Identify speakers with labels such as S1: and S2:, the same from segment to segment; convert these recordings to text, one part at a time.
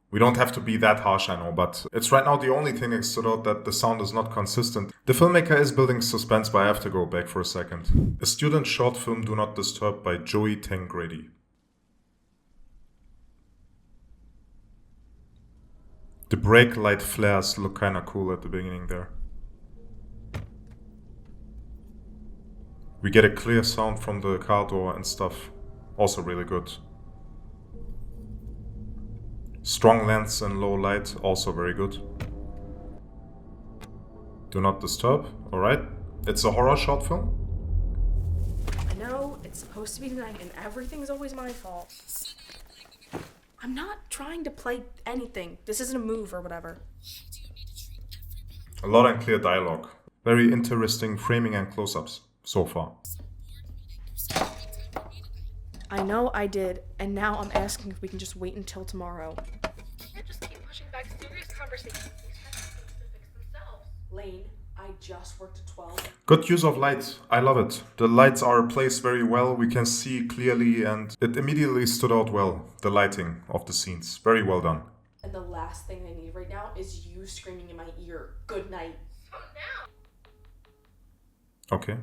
S1: We don't have to be that harsh, I know, but it's right now the only thing that stood out, that the sound is not consistent. The filmmaker is building suspense, but I have to go back for a second. A student short film, Do Not Disturb, by Joey Tangrady. The brake light flares look kinda cool at the beginning there. We get a clear sound from the car door and stuff. Also really good. Strong lens and low light, also very good. Do Not Disturb, alright. It's a horror short film.
S2: I know, it's supposed to be tonight and everything's always my fault. I'm not trying to play anything. This isn't a move or whatever.
S1: A lot and clear dialogue. Very interesting framing and close-ups so far.
S2: I know I did, and now I'm asking if we can just wait until tomorrow.
S3: You can't just keep pushing back serious conversations. These kinds of things to fix themselves.
S2: Lane, I just worked at 12.
S1: Good use of light. I love it. The lights are placed very well. We can see clearly and it immediately stood out well. The lighting of the scenes. Very well done.
S2: And the last thing I need right now is you screaming in my ear, good night.
S3: So now,
S1: Okay.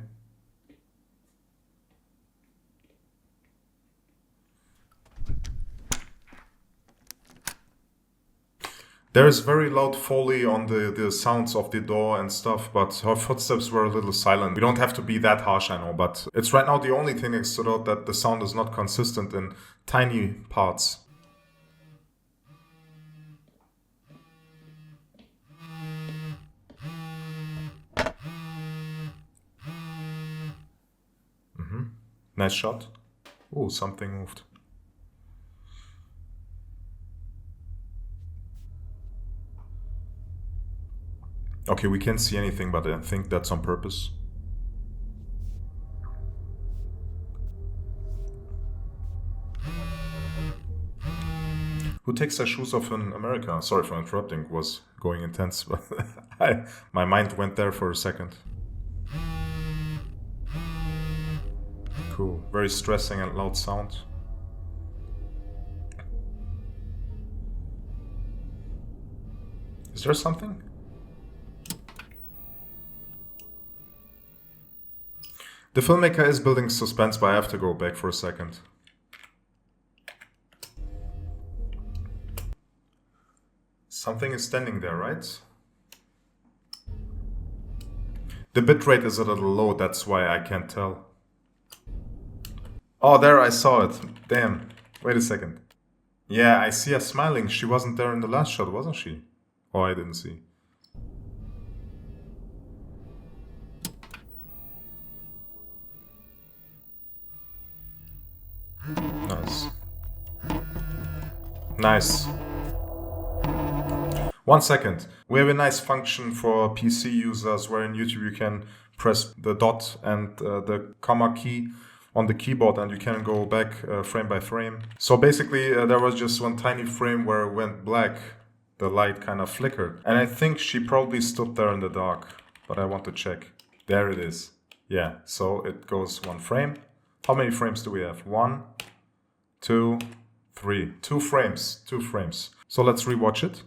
S1: There is very loud Foley on the sounds of the door and stuff, but her footsteps were a little silent. We don't have to be that harsh, I know, but it's right now the only thing that stood out, that the sound is not consistent in tiny parts. Nice shot. Oh, something moved. Okay, we can't see anything, but I think that's on purpose. Who takes their shoes off in America? Sorry for interrupting, was going intense, but my mind went there for a second. Cool, very stressing and loud sound. Is there something? The filmmaker is building suspense, but I have to go back for a second. Something is standing there, right? The bitrate is a little low, that's why I can't tell. Oh, there, I saw it. Damn. Wait a second. Yeah, I see her smiling. She wasn't there in the last shot, wasn't she? Oh, I didn't see. Nice. Nice. 1 second. We have a nice function for PC users where in YouTube you can press the dot and the comma key on the keyboard and you can go back frame by frame. So basically there was just one tiny frame where it went black. The light kind of flickered. And I think she probably stood there in the dark, but I want to check. There it is. Yeah, so it goes 1 frame. How many frames do we have? 1, 2, 3. 2 frames. 2 frames. So let's rewatch it.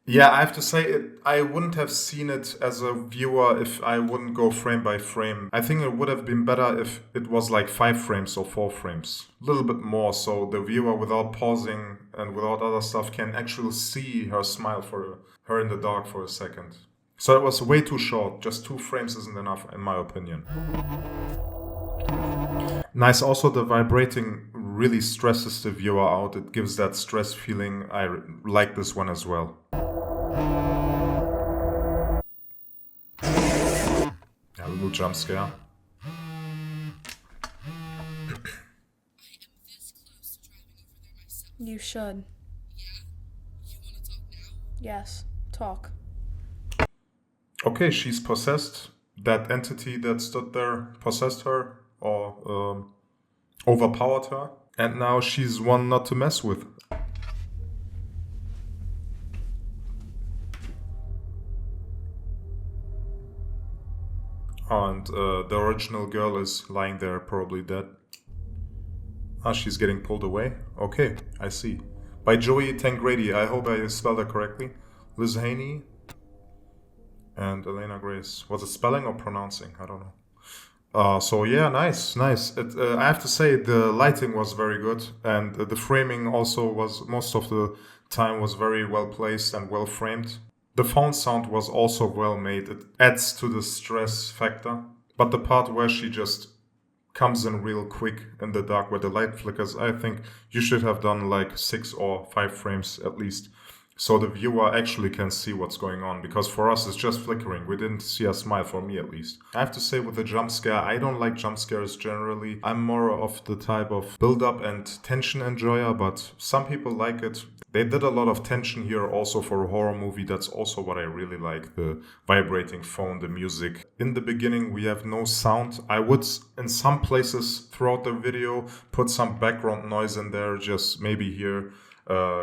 S1: Yeah, I have to say I wouldn't have seen it as a viewer if I wouldn't go frame by frame. I think it would have been better if it was like 5 frames or 4 frames. A little bit more, so the viewer without pausing and without other stuff can actually see her smile for her in the dark for a second. So it was way too short. Just 2 frames isn't enough in my opinion. Nice, also the vibrating really stresses the viewer out. It gives that stress feeling. I like this one as well. A little jump scare.
S2: You should. Yes, talk.
S1: Okay, she's possessed. That entity that stood there possessed her or overpowered her. And now she's one not to mess with. And and the original girl is lying there, probably dead. Ah, she's getting pulled away. Okay, I see. By Joey Tangradi, I hope I spelled that correctly. Liz Haney and Elena Grace. Was it spelling or pronouncing? I don't know. So yeah, nice. I have to say the lighting was very good, and the framing also was most of the time was very well placed and well framed. The phone sound was also well made. It adds to the stress factor. But the part where she just comes in real quick in the dark where the light flickers, I think you should have done like 6 or 5 frames at least, so the viewer actually can see what's going on, because for us it's just flickering. We didn't see a smile, for me at least. I have to say, with the jump scare, I don't like jump scares generally. I'm more of the type of build up and tension enjoyer, but some people like it. They did a lot of tension here also for a horror movie. That's also what I really like, the vibrating phone, the music. In the beginning we have no sound. I would in some places throughout the video put some background noise in there, just maybe here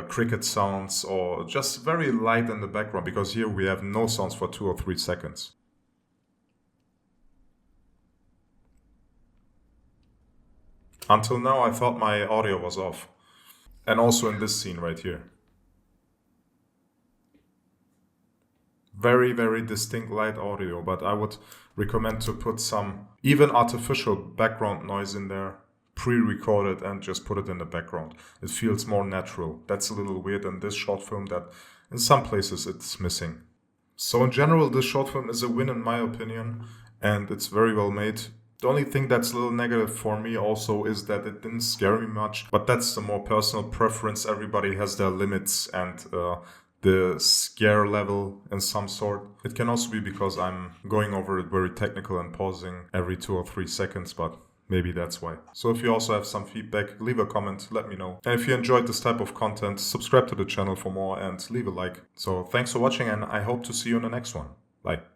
S1: cricket sounds or just very light in the background, because here we have no sounds for 2 or 3 seconds. Until now I thought my audio was off. And also in this scene right here. Very, very distinct light audio, but I would recommend to put some even artificial background noise in there, pre-recorded, and just put it in the background. It feels more natural. That's a little weird in this short film that in some places it's missing. So in general, this short film is a win in my opinion, and it's very well made. The only thing that's a little negative for me also is that it didn't scare me much, but that's the more personal preference. Everybody has their limits and the scare level in some sort. It can also be because I'm going over it very technical and pausing every 2 or 3 seconds, but maybe that's why. So if you also have some feedback, leave a comment, let me know. And if you enjoyed this type of content, subscribe to the channel for more and leave a like. So thanks for watching, and I hope to see you in the next one. Bye.